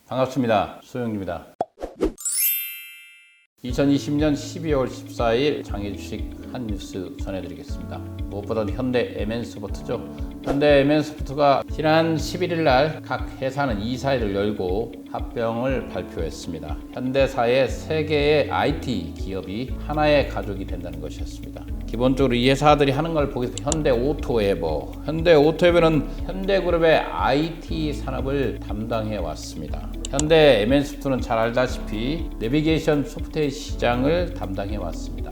반갑습니다. 소영입니다. 2020년 12월 14일 장외 주식 한 뉴스 전해드리겠습니다. 무엇보다도 현대 MN소프트죠. 현대 MN소프트가 지난 11일 날 각 회사는 이사회를 열고 합병을 발표했습니다. 현대사의 3개의 IT 기업이 하나의 가족이 된다는 것이었습니다. 기본적으로 이 회사들이 하는 걸 보기 위해서 현대오토에버, 현대오토에버는 현대그룹의 IT 산업을 담당해 왔습니다. 현대 MN소프트는 잘 알다시피 내비게이션 소프트웨어 시장을 담당해 왔습니다.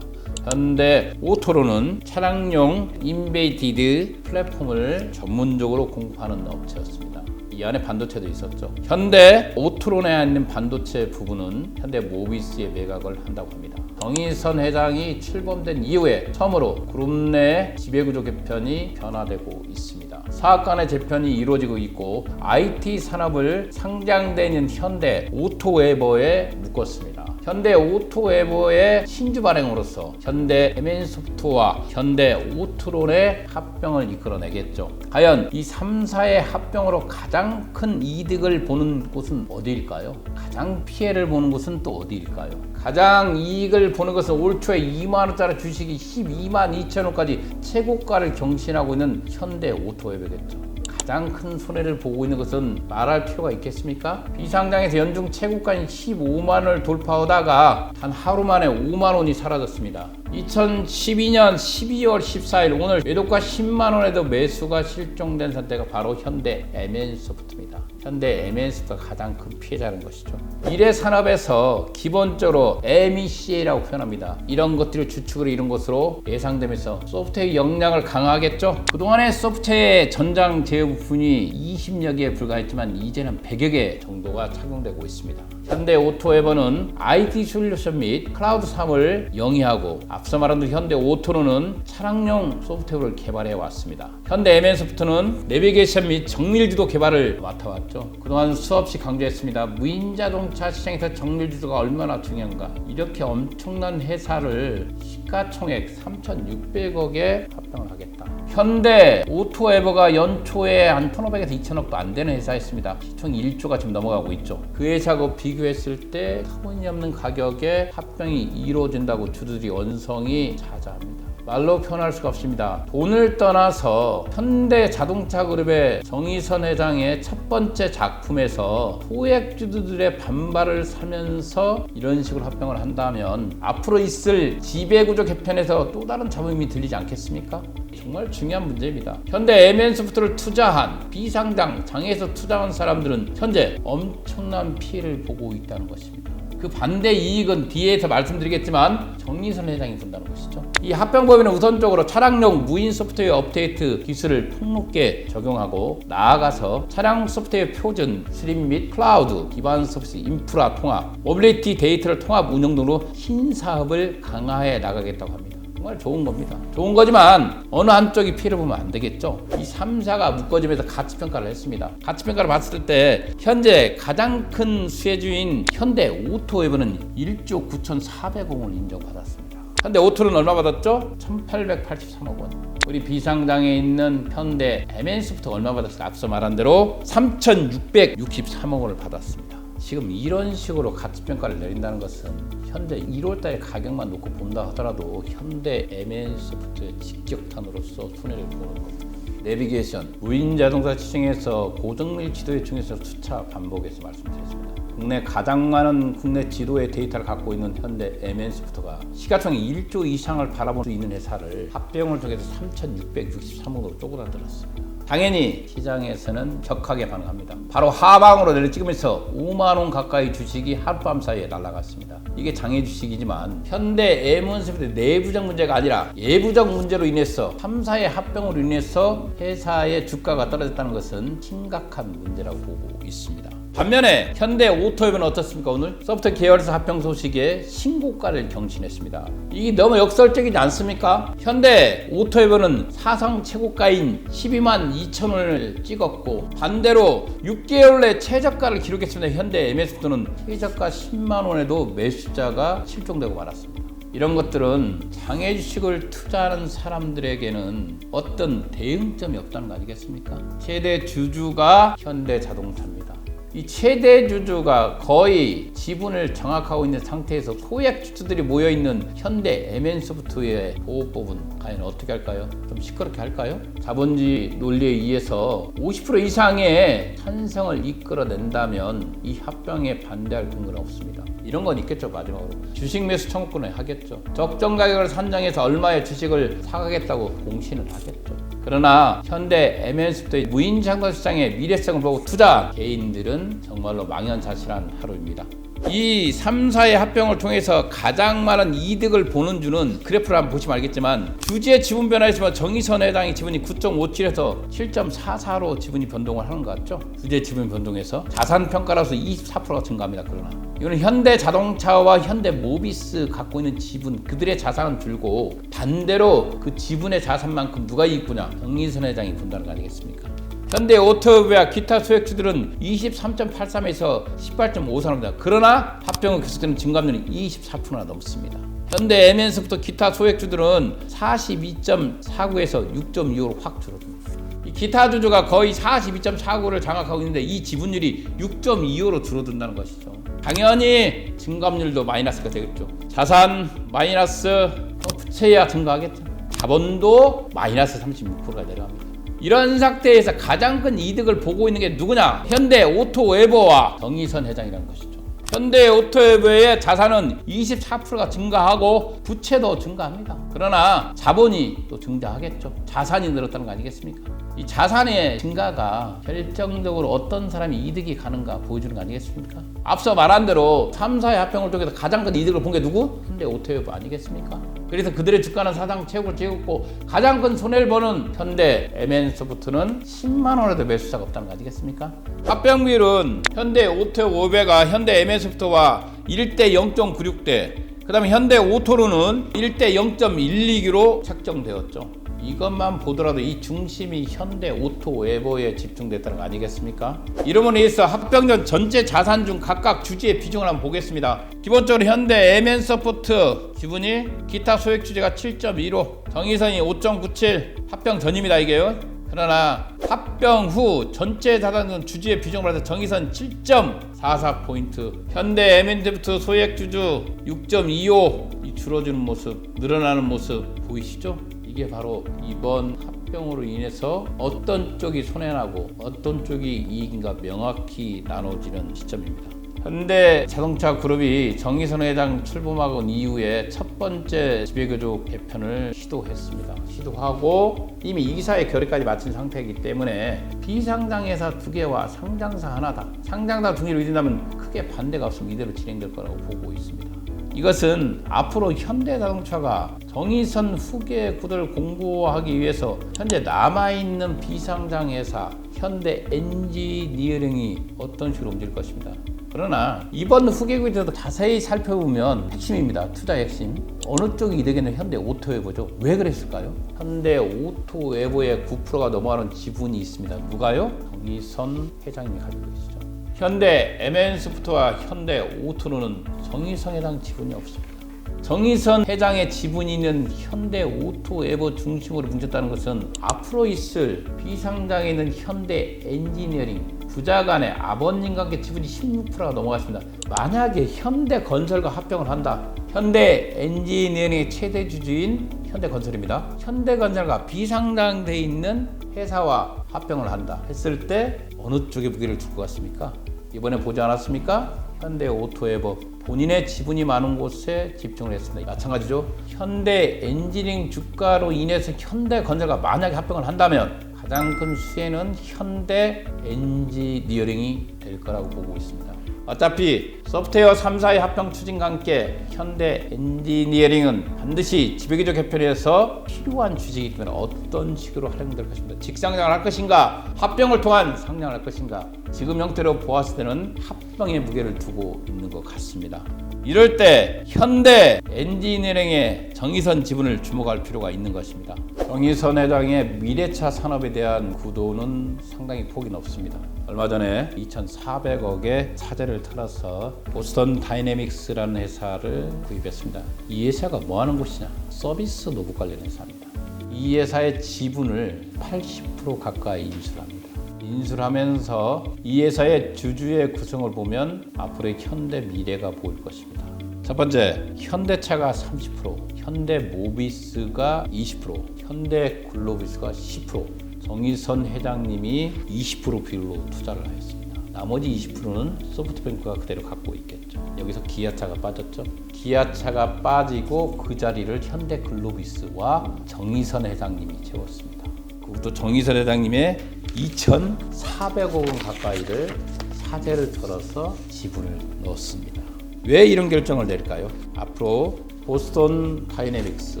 현대 오토로는 차량용 인베디드 플랫폼을 전문적으로 공급하는 업체였습니다. 이 안에 반도체도 있었죠. 현대 오토론에 있는 반도체 부분은 현대 모비스에 매각을 한다고 합니다. 정의선 회장이 출범된 이후에 처음으로 그룹 내 지배구조 개편이 변화되고 있습니다. 사업 간의 재편이 이루어지고 있고 IT 산업을 상장되어 있는 현대 오토웨버에 묶었습니다. 현대 오토웨버의 신주 발행으로서 현대 MN소프트와 현대 오토론의 합병을 이끌어내겠죠. 과연 이 3사의 합병으로 가장 큰 이득을 보는 곳은 어디일까요? 가장 피해를 보는 곳은 또 어디일까요? 가장 이익을 보는 것은 올 초에 2만원짜리 주식이 12만 2천원까지 최고가를 경신하고 있는 현대 오토웨버겠죠. 가장 큰 손해를 보고 있는 것은 말할 필요가 있겠습니까? 비상장에서 연중 최고가인 15만원을 돌파하다가 단 하루 만에 5만원이 사라졌습니다. 2012년 12월 14일 오늘 매도가 10만원에도 매수가 실종된 상태가 바로 현대 MN소프트입니다. 현대 MN소프트가 가장 큰 피해자는 것이죠. 미래 산업에서 기본적으로 MECA라고 표현합니다. 이런 것들을 주축으로 이룬 것으로 예상되면서 소프트웨어 역량을 강화하겠죠. 그동안의 소프트웨어 전장 제휴 부분이 20여 개에 불과했지만 이제는 100여 개 정도가 착용되고 있습니다. 현대 오토웨버는 IT 솔루션 및 클라우드 사업을 영위하고 앞서 말한 대로 현대 오토로는 차량용 소프트웨어를 개발해 왔습니다. 현대 MN소프트는 내비게이션 및 정밀지도 개발을 맡아왔죠. 그동안 수없이 강조했습니다. 무인자동차 시장에서 정밀지도가 얼마나 중요한가. 이렇게 엄청난 회사를 시가총액 3,600억에 합병을 하겠다. 현대 오토웨버가 연초에 한 1,500에서 2,000억도 안 되는 회사였습니다. 시총 1조가 지금 넘어가고 있죠. 그 회사하고 비교했을 때 터무니없는 가격에 합병이 이루어진다고 주주들이 원성이 자자합니다. 말로 표현할 수가 없습니다. 돈을 떠나서 현대자동차그룹의 정의선 회장의 첫 번째 작품에서 소액주주들의 반발을 사면서 이런 식으로 합병을 한다면 앞으로 있을 지배구조 개편에서 또 다른 잡음이 들리지 않겠습니까? 정말 중요한 문제입니다. 현대 MN소프트를 투자한 비상장 장에서 투자한 사람들은 현재 엄청난 피해를 보고 있다는 것입니다. 그 반대 이익은 뒤에서 말씀드리겠지만 정의선 회장이 본다는 것이죠. 이 합병법에는 우선적으로 차량용 무인 소프트웨어 업데이트 기술을 폭넓게 적용하고 나아가서 차량 소프트웨어 표준, 스림 및 클라우드, 기반 서비스 인프라 통합, 모빌리티 데이터를 통합 운영 등으로 신사업을 강화해 나가겠다고 합니다. 정말 좋은 겁니다. 좋은 거지만 어느 한쪽이 피해를 보면 안 되겠죠. 이 3사가 묶어지면서 가치평가를 했습니다. 가치평가를 봤을 때 현재 가장 큰 수혜주인 현대 오토웨버는 1조 9,400억 원을 인정받았습니다. 현대 오토는 얼마 받았죠? 1,883억 원. 우리 비상장에 있는 현대 MN소프트가 얼마 받았을까? 앞서 말한 대로 3,663억 원을 받았습니다. 지금 이런 식으로 가치평가를 내린다는 것은 현재 1월달에 가격만 놓고 본다 하더라도 현대 MN소프트의 직격탄으로서 손해를 보는 겁니다. 내비게이션, 무인자동차 시장에서 고정밀 지도에 중에서 수차 반복해서 말씀드렸습니다. 국내 가장 많은 국내 지도의 데이터를 갖고 있는 현대 MN소프트가 시가총액 1조 이상을 바라볼 수 있는 회사를 합병을 통해서 3,663억으로 쪼그라들었습니다. 당연히 시장에서는 격하게 반응합니다. 바로 하방으로 내려 찍으면서 5만 원 가까이 주식이 하룻밤 사이에 날아갔습니다. 이게 장외 주식이지만 현대 MN소프트의 내부적 문제가 아니라 예부적 문제로 인해서 3사의 합병으로 인해서 회사의 주가가 떨어졌다는 것은 심각한 문제라고 보고 있습니다. 반면에 현대 오토웨버는 어떻습니까? 오늘 소프트웨어 계열사 합병 소식에 신고가를 경신했습니다. 이게 너무 역설적이지 않습니까? 현대 오토웨버는 사상 최고가인 12만 2천 원을 찍었고 반대로 6개월 내 최저가를 기록했습니다. 현대 MN소프트는 최저가 10만 원에도 매수자가 실종되고 말았습니다. 이런 것들은 장외 주식을 투자하는 사람들에게는 어떤 대응점이 없다는 거 아니겠습니까? 최대 주주가 현대자동차입니다. 이 최대 주주가 거의 지분을 장악하고 있는 상태에서 소액 주주들이 모여있는 현대 MN소프트의 보호법은 과연 어떻게 할까요? 좀 시끄럽게 할까요? 자본주의 논리에 의해서 50% 이상의 찬성을 이끌어낸다면 이 합병에 반대할 근거는 없습니다. 이런 건 있겠죠. 마지막으로 주식 매수 청구권을 하겠죠. 적정 가격을 산정해서 얼마의 주식을 사가겠다고 공시는 하겠죠. 그러나 현대 MN소프트의 무인장거 시장의 미래성을 보고 투자한 개인들은 정말로 망연자실한 하루입니다. 이 3사의 합병을 통해서 가장 많은 이득을 보는 주는 그래프를 한번 보시면 알겠지만 주주의 지분 변화에서 정의선 회장의 지분이 9.57에서 7.44로 지분이 변동을 하는 것 같죠. 주주의 지분 변동에서 자산 평가라서 24%가 증가합니다. 그러나 이거는 현대 자동차와 현대 모비스 갖고 있는 지분 그들의 자산은 줄고 반대로 그 지분의 자산만큼 누가 이익 보냐? 정의선 회장이 본다는 거 아니겠습니까? 현대 오토웨어와 기타 소액주들은 23.83에서 18.54입니다. 그러나 합병후 계속되는 증감률이 24%나 넘습니다. 현대 MN소프트 기타 소액주들은 42.49에서 6.25로 확 줄어듭니다. 이 기타 주주가 거의 42.49를 장악하고 있는데 이 지분율이 6.25로 줄어든다는 것이죠. 당연히 증감률도 마이너스가 되겠죠. 자산 마이너스, 부채야 증가하겠죠. 자본도 마이너스 36%가 내려갑니다. 이런 상태에서 가장 큰 이득을 보고 있는 게 누구냐? 현대 오토웨버와 정의선 회장이라는 것이죠. 현대 오토웨버의 자산은 24%가 증가하고 부채도 증가합니다. 그러나 자본이 또 증가하겠죠. 자산이 늘었다는 거 아니겠습니까? 이 자산의 증가가 결정적으로 어떤 사람이 이득이 가는가 보여주는 거 아니겠습니까? 앞서 말한 대로 3사의 합병을 통해서 가장 큰 이득을 본 게 누구? 현대 오토웨버 아니겠습니까? 그래서 그들의 주가는 사상 최고를 찍었고 가장 큰 손해를 보는 현대 MN소프트는 10만 원에도 매수자가 없다는 거 아니겠습니까? 합병 비율은 현대 오토웨버가 현대 MN소프트와 1대 0.96대 그 다음에 현대 오토로는 1대 0.129로 책정되었죠. 이것만 보더라도 이 중심이 현대 오토웨버에 집중됐다는 거 아니겠습니까? 이름으로 인해서 합병 전 전체 자산 중 각각 주주의 비중을 한번 보겠습니다. 기본적으로 현대 MN소프트 지분이 기타 소액 주주가 7.15, 정의선이 5.97, 합병 전입니다 이게요. 그러나 합병 후 전체 자산 중 주주의 비중을 봐서 정의선 7.44포인트, 현대 MN소프트 소액 주주 6.25, 이 줄어드는 모습, 늘어나는 모습 보이시죠? 이게 바로 이번 합병으로 인해서 어떤 쪽이 손해나고 어떤 쪽이 이익인가 명확히 나눠지는 시점입니다. 현대 자동차 그룹이 정의선 회장 출범하고 이후에 첫 번째 지배구조 개편을 시도했습니다. 시도하고 이미 이사의 결의까지 마친 상태이기 때문에 비상장회사 2개와 상장사 하나다. 상장사 2개를 의진다면 크게 반대가 없으면 이대로 진행될 거라고 보고 있습니다. 이것은 앞으로 현대자동차가 정의선 후계 구도를 공고하기 위해서 현재 남아있는 비상장 회사 현대 엔지니어링이 어떤 식으로 움직일 것입니다. 그러나 이번 후계구에 대해서 자세히 살펴보면 핵심입니다. 투자의 핵심. 어느 쪽이 이득에는 현대 오토웨버죠. 왜 그랬을까요? 현대 오토웨버의 9%가 넘어가는 지분이 있습니다. 누가요? 정의선 회장님이 가지고 계시죠. 현대 MN소프트와 현대 오토로는 정의선 회장 지분이 없습니다. 정의선 회장의 지분이 있는 현대 오토웨버 중심으로 뭉쳤다는 것은 앞으로 있을 비상장에 있는 현대 엔지니어링 부자 간의 아버님과 함께 지분이 16%가 넘어갔습니다. 만약에 현대 건설과 합병을 한다. 현대 엔지니어링의 최대 주주인 현대 건설입니다. 현대 건설과 비상장돼 있는 회사와 합병을 한다 했을 때 어느 쪽에 무게를 줄 것 같습니까? 이번에 보지 않았습니까? 현대 오토웨버 본인의 지분이 많은 곳에 집중을 했습니다. 마찬가지죠. 현대 엔지니어링 주가로 인해서 현대 건설과 만약에 합병을 한다면 가장 큰 수혜는 현대 엔지니어링이 될 거라고 보고 있습니다. 어차피 소프트웨어 3사의 합병 추진과 함께 현대 엔지니어링은 반드시 지배구조 개편에서 필요한 주식이기 때문에 어떤 식으로 활용될 것입니다. 직상장을 할 것인가, 합병을 통한 상장을 할 것인가, 지금 형태로 보았을 때는 합병의 무게를 두고 있는 것 같습니다. 이럴 때 현대 엔지니어링의 정의선 지분을 주목할 필요가 있는 것입니다. 정의선 회장의 미래차 산업에 대한 구도는 상당히 폭이 높습니다. 얼마 전에 2,400억의 사재를 털어서 보스턴 다이내믹스라는 회사를 구입했습니다. 이 회사가 뭐 하는 곳이냐? 서비스 로봇 관련 회사입니다. 이 회사의 지분을 80% 가까이 인수합니다. 인수를 하면서 이 회사의 주주의 구성을 보면 앞으로의 현대 미래가 보일 것입니다. 첫 번째, 현대차가 30%, 현대모비스가 20%, 현대글로비스가 10%, 정의선 회장님이 20% 비율로 투자를 하였습니다. 나머지 20%는 소프트뱅크가 그대로 갖고 있겠죠. 여기서 기아차가 빠졌죠. 기아차가 빠지고 그 자리를 현대글로비스와 정의선 회장님이 채웠습니다. 그것도 정의선 회장님의 2,400억 원 가까이를 사재를 털어서 지분을 넣었습니다. 왜 이런 결정을 내릴까요? 앞으로 보스턴 다이내믹스,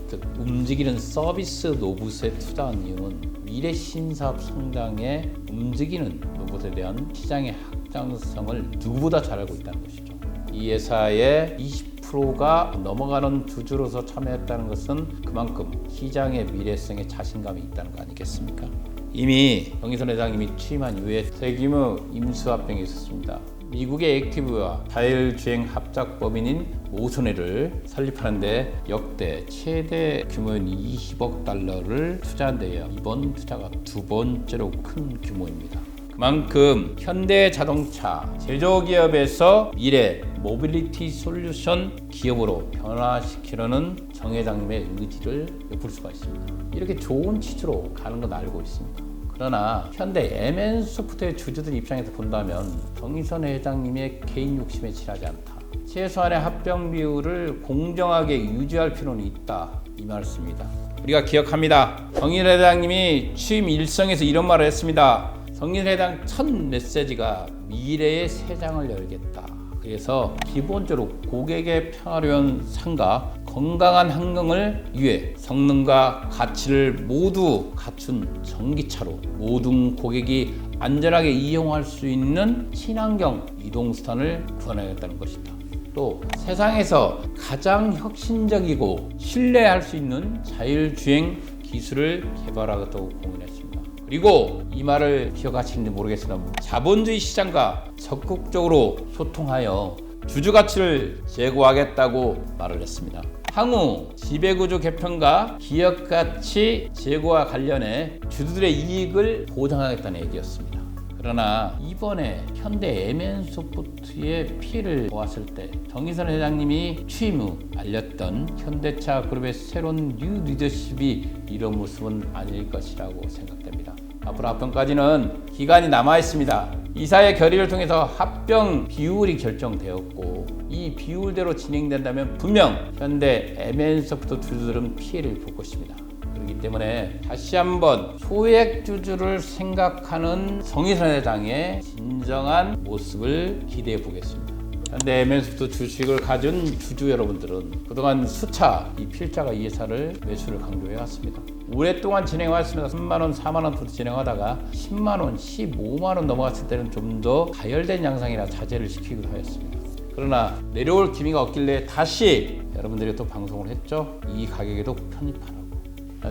즉 움직이는 서비스 로봇에 투자한 이유는 미래 신사업 성장에 움직이는 로봇에 대한 시장의 확장성을 누구보다 잘 알고 있다는 것이죠. 이 회사의 20%가 넘어가는 주주로서 참여했다는 것은 그만큼 시장의 미래성에 자신감이 있다는 거 아니겠습니까? 이미 정의선 회장님이 취임한 이후에 대규모 임수합병이 있었습니다. 미국의 액티브와 자율주행 합작법인인 모선회를 설립하는데 역대 최대 규모인 20억 달러를 투자한 데에 이번 투자가 두 번째로 큰 규모입니다. 그만큼 현대자동차 제조기업에서 미래 모빌리티 솔루션 기업으로 변화시키려는 정 회장님의 의지를 엿볼 수가 있습니다. 이렇게 좋은 취지로 가는 건 알고 있습니다. 그러나 현대 MN소프트의 주주들 입장에서 본다면 정의선 회장님의 개인 욕심에 지나지 않다. 최소한의 합병 비율을 공정하게 유지할 필요는 있다. 이 말씀입니다. 우리가 기억합니다. 정의선 회장님이 취임 일성에서 이런 말을 했습니다. 정의선 회장 첫 메시지가 미래의 새 장을 열겠다. 그래서 기본적으로 고객의 평화로운 삶과 건강한 환경을 위해 성능과 가치를 모두 갖춘 전기차로 모든 고객이 안전하게 이용할 수 있는 친환경 이동수단을 구현하겠다는 것이다. 또 세상에서 가장 혁신적이고 신뢰할 수 있는 자율주행 기술을 개발하겠다고 공언했습니다. 그리고 이 말을 기억하시는지 모르겠으나 자본주의 시장과 적극적으로 소통하여 주주 가치를 제고하겠다고 말을 했습니다. 향후 지배구조 개편과 기업 가치 제고와 관련해 주주들의 이익을 보장하겠다는 얘기였습니다. 그러나 이번에 현대 MN소프트의 피해를 보았을 때 정의선 회장님이 취임 후 알렸던 현대차 그룹의 새로운 뉴 리더십이 이런 모습은 아닐 것이라고 생각됩니다. 앞으로 합병까지는 기간이 남아 있습니다. 이사의 결의를 통해서 합병 비율이 결정되었고 이 비율대로 진행된다면 분명 현대 MN소프트 주주들은 피해를 볼 것입니다. 그렇기 때문에 다시 한번 소액 주주를 생각하는 정의선 회장의 진정한 모습을 기대해 보겠습니다. 현대 MN소프트 주식을 가진 주주 여러분들은 그동안 수차 이 필자가 이 회사를 매수를 강조해 왔습니다. 오랫동안 진행해왔습니다. 3만원, 4만원 진행하다가 10만원, 15만원 넘어갔을 때는 좀 더 가열된 양상이라 자제를 시키기도 하였습니다. 그러나 내려올 기미가 없길래 다시 여러분들이 또 방송을 했죠. 이 가격에도 편입하라고.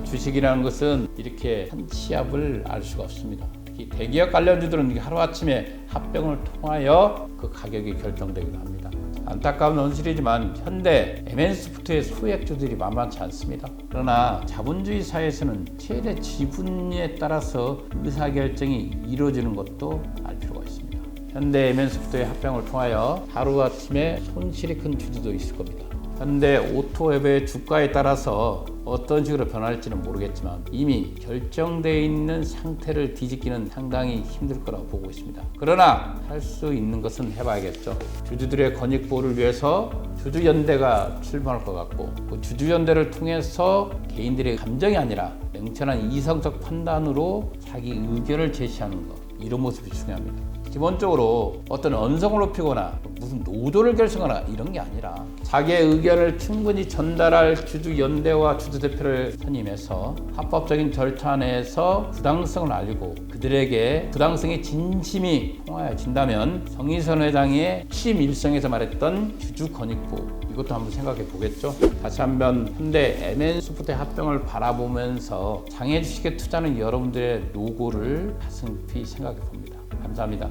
주식이라는 것은 이렇게 한 치압을 알 수가 없습니다. 이 대기업 관련주들은 하루아침에 합병을 통하여 그 가격이 결정되기도 합니다. 안타까운 현실이지만 현대 MN소프트의 소액주들이 만만치 않습니다. 그러나 자본주의 사회에서는 최대 지분에 따라서 의사결정이 이루어지는 것도 알 필요가 있습니다. 현대 MN소프트의 합병을 통하여 하루아침에 손실이 큰 주주도 있을 겁니다. 현대 오토웹의 주가에 따라서 어떤 식으로 변할지는 모르겠지만 이미 결정되어 있는 상태를 뒤집기는 상당히 힘들 거라고 보고 있습니다. 그러나 할 수 있는 것은 해봐야겠죠. 주주들의 권익 보호를 위해서 주주연대가 출범할 것 같고 그 주주연대를 통해서 개인들의 감정이 아니라 냉철한 이성적 판단으로 자기 의견을 제시하는 것, 이런 모습이 중요합니다. 기본적으로 어떤 언성을 높이거나 무슨 노조를 결성하거나 이런 게 아니라 자기의 의견을 충분히 전달할 주주연대와 주주대표를 선임해서 합법적인 절차 내에서 부당성을 알리고 그들에게 부당성의 진심이 통하여진다면 정의선 회장의 취임 일성에서 말했던 주주권익보, 이것도 한번 생각해 보겠죠. 다시 한번 현대 MN소프트의 합병을 바라보면서 장애주식에 투자하는 여러분들의 노고를 가슴 깊이 생각해 봅니다. 감사합니다.